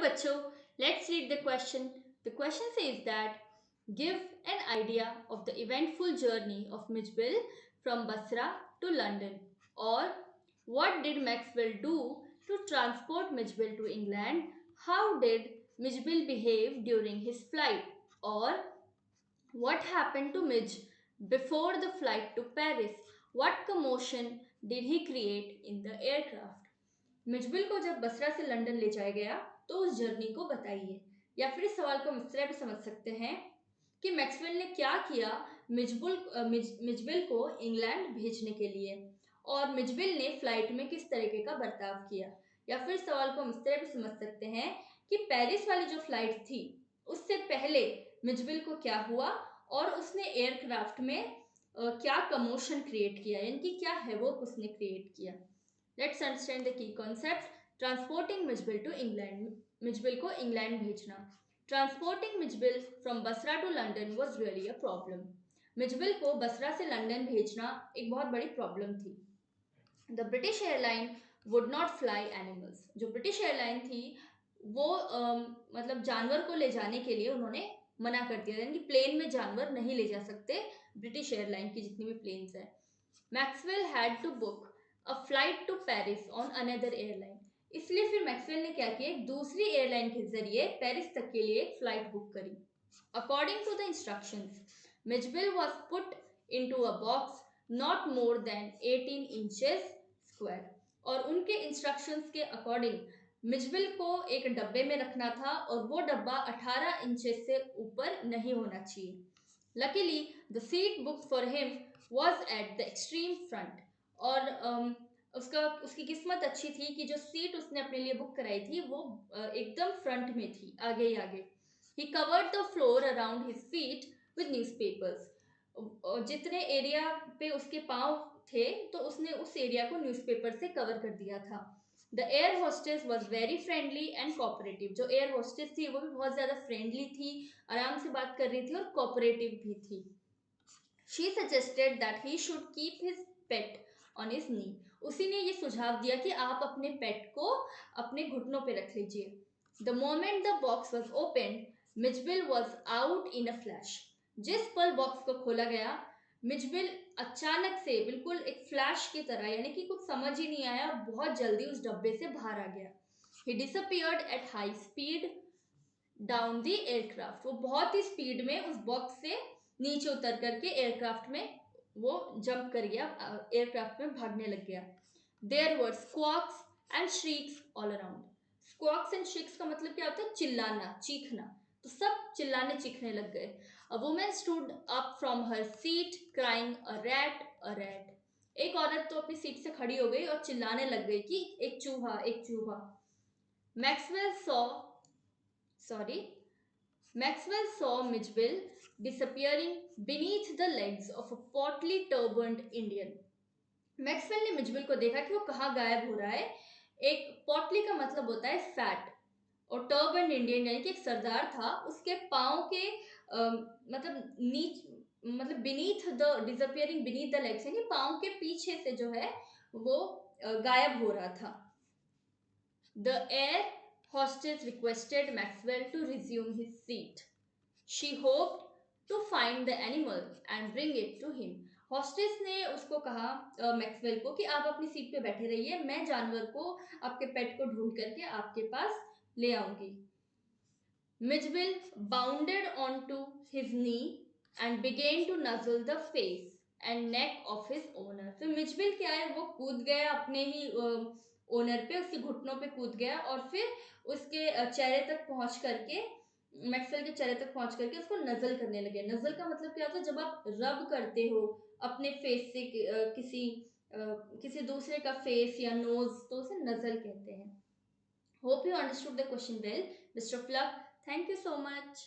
बच्चों, let's read the question. The question says that give an idea of the eventful journey of Mijbil from Basra to London, or what did Maxwell do to transport Mijbil to England? How did Mijbil behave during his flight, or what happened to Midge before the flight to Paris? What commotion did he create in the aircraft? Mijbil को जब बसरा से London ले जाया गया तो उस journey को बताइए। या फिर इस सवाल को हम इस तरह भी समझ सकते हैं कि मैक्सवेल ने क्या किया मिजबिल को इंग्लैंड भेजने के लिए, और मिजबिल ने फ्लाइट में किस तरीके का बर्ताव किया। या फिर सवाल को हम इस तरह भी समझ सकते हैं कि पेरिस वाली जो फ्लाइट थी उससे पहले मिजबिल को क्या हुआ और उसने एयरक्राफ्ट में क्या कमोशन क्रिएट किया, यानी कि क्या हैवोक उसने क्रिएट किया। Let's understand the key concepts. Transporting Mijbil to England. Mijbil को इंग्लैंड भेजना. Transporting Mijbil from Basra to London was really a problem. Mijbil को बसरा से लंदन भेजना एक बहुत बड़ी प्रॉब्लम थी. The British airline would not fly animals. जो ब्रिटिश एयरलाइन थी वो मतलब जानवर को ले जाने के लिए उन्होंने मना कर दिया, यानी कि प्लेन में जानवर नहीं ले जा सकते ब्रिटिश एयरलाइन की जितनी भी प्लेन्स हैं. Maxwell had to book a flight to Paris on another airline. इसलिए फिर मैक्सवेल ने क्या किया, दूसरी एयरलाइन के जरिए पेरिस तक के लिए एक फ्लाइट बुक करी. According to the instructions, Mijbil was put into a box not more than 18 inches square. और उनके इंस्ट्रक्शंस के अकॉर्डिंग मिजबिल को एक डब्बे में रखना था और वो डब्बा 18 इंचेस से ऊपर नहीं होना चाहिए. Luckily, the seat booked for him was at the extreme front. और उसकी किस्मत अच्छी थी कि जो सीट उसने अपने लिए बुक कराई थी वो एकदम फ्रंट में थी, आगे ही आगे. He covered the floor around his feet with newspapers. जितने एरिया पे उसके पाँव थे तो उसने उस एरिया को न्यूज़पेपर से कवर कर दिया था. The air hostess was very friendly and cooperative. जो एयर होस्टेस थी वो भी बहुत ज़्यादा फ्रेंडली थी, आराम से बात कर रही थी और कोऑपरेटिव भी थी. She suggested that he should keep his pet on his knee. उसी ने ये सुझाव दिया कि आप अपने पेट को अपने घुटनों पे रख लीजिए. The moment the box was open, Mijbil was out in a flash. जिस पल बॉक्स को खोला गया, मिजबिल अचानक से बिल्कुल एक फ्लैश की तरह, यानी कि कुछ समझ ही नहीं आया, बहुत जल्दी उस डब्बे से बाहर आ गया. He disappeared at high speed down the aircraft. वो बहुत ही स्पीड में उस बॉक्स से नीचे उतर करके एयरक्राफ्ट में वो जंप कर गया, एयरक्राफ्ट में भागने लग गया. There were squawks and shrieks all around. Squawks and shrieks का मतलब क्या होता है, चिल्लाना, चीखना. तो सब चिल्लाने चीखने लग गए. A woman stood up from her seat crying a rat, a rat. एक औरत तो अपनी सीट से खड़ी हो गई और चिल्लाने लग गई कि एक चूहा, एक चूहा. Maxwell saw sorry Maxwell saw Mijbil disappearing beneath the legs of a portly turbaned Indian. Maxwell ने मिजबिल को देखा कि वो कहाँ गायब हो रहा है. एक पॉटली का मतलब होता है फैट, और टर्बन इंडियन यानी कि एक सरदार था, उसके पाँव के मतलब नीच मतलब beneath the disappearing beneath the legs, यानी पाँव के पीछे से जो है वो गायब हो रहा था. The air hostess requested Maxwell to resume his seat. She hoped to find the animal and bring it to him. Hostess ने उसको कहा, मैक्सवेल को, कि आप अपनी सीट पे बैठे रहिए, मैं जानवर को, आपके पेट को ढूंढ करके आपके पास ले आऊंगी. Mijbil bounded onto his knee and began to nuzzle the face and neck of his owner. तो मिजबिल क्या है, वो कूद गया अपने ही ओनर पे, उसके घुटनों पे कूद गया और फिर उसके चेहरे तक पहुंच करके, मैक्सवेल के चेहरे तक पहुंच करके उसको नजल करने लगे. नजल का मतलब क्या होता है, जब आप रब करते हो अपने फेस से किसी दूसरे का फेस या नोज, तो उसे नजल कहते हैं. Hope you understood the question well. Best of luck. Thank you so much.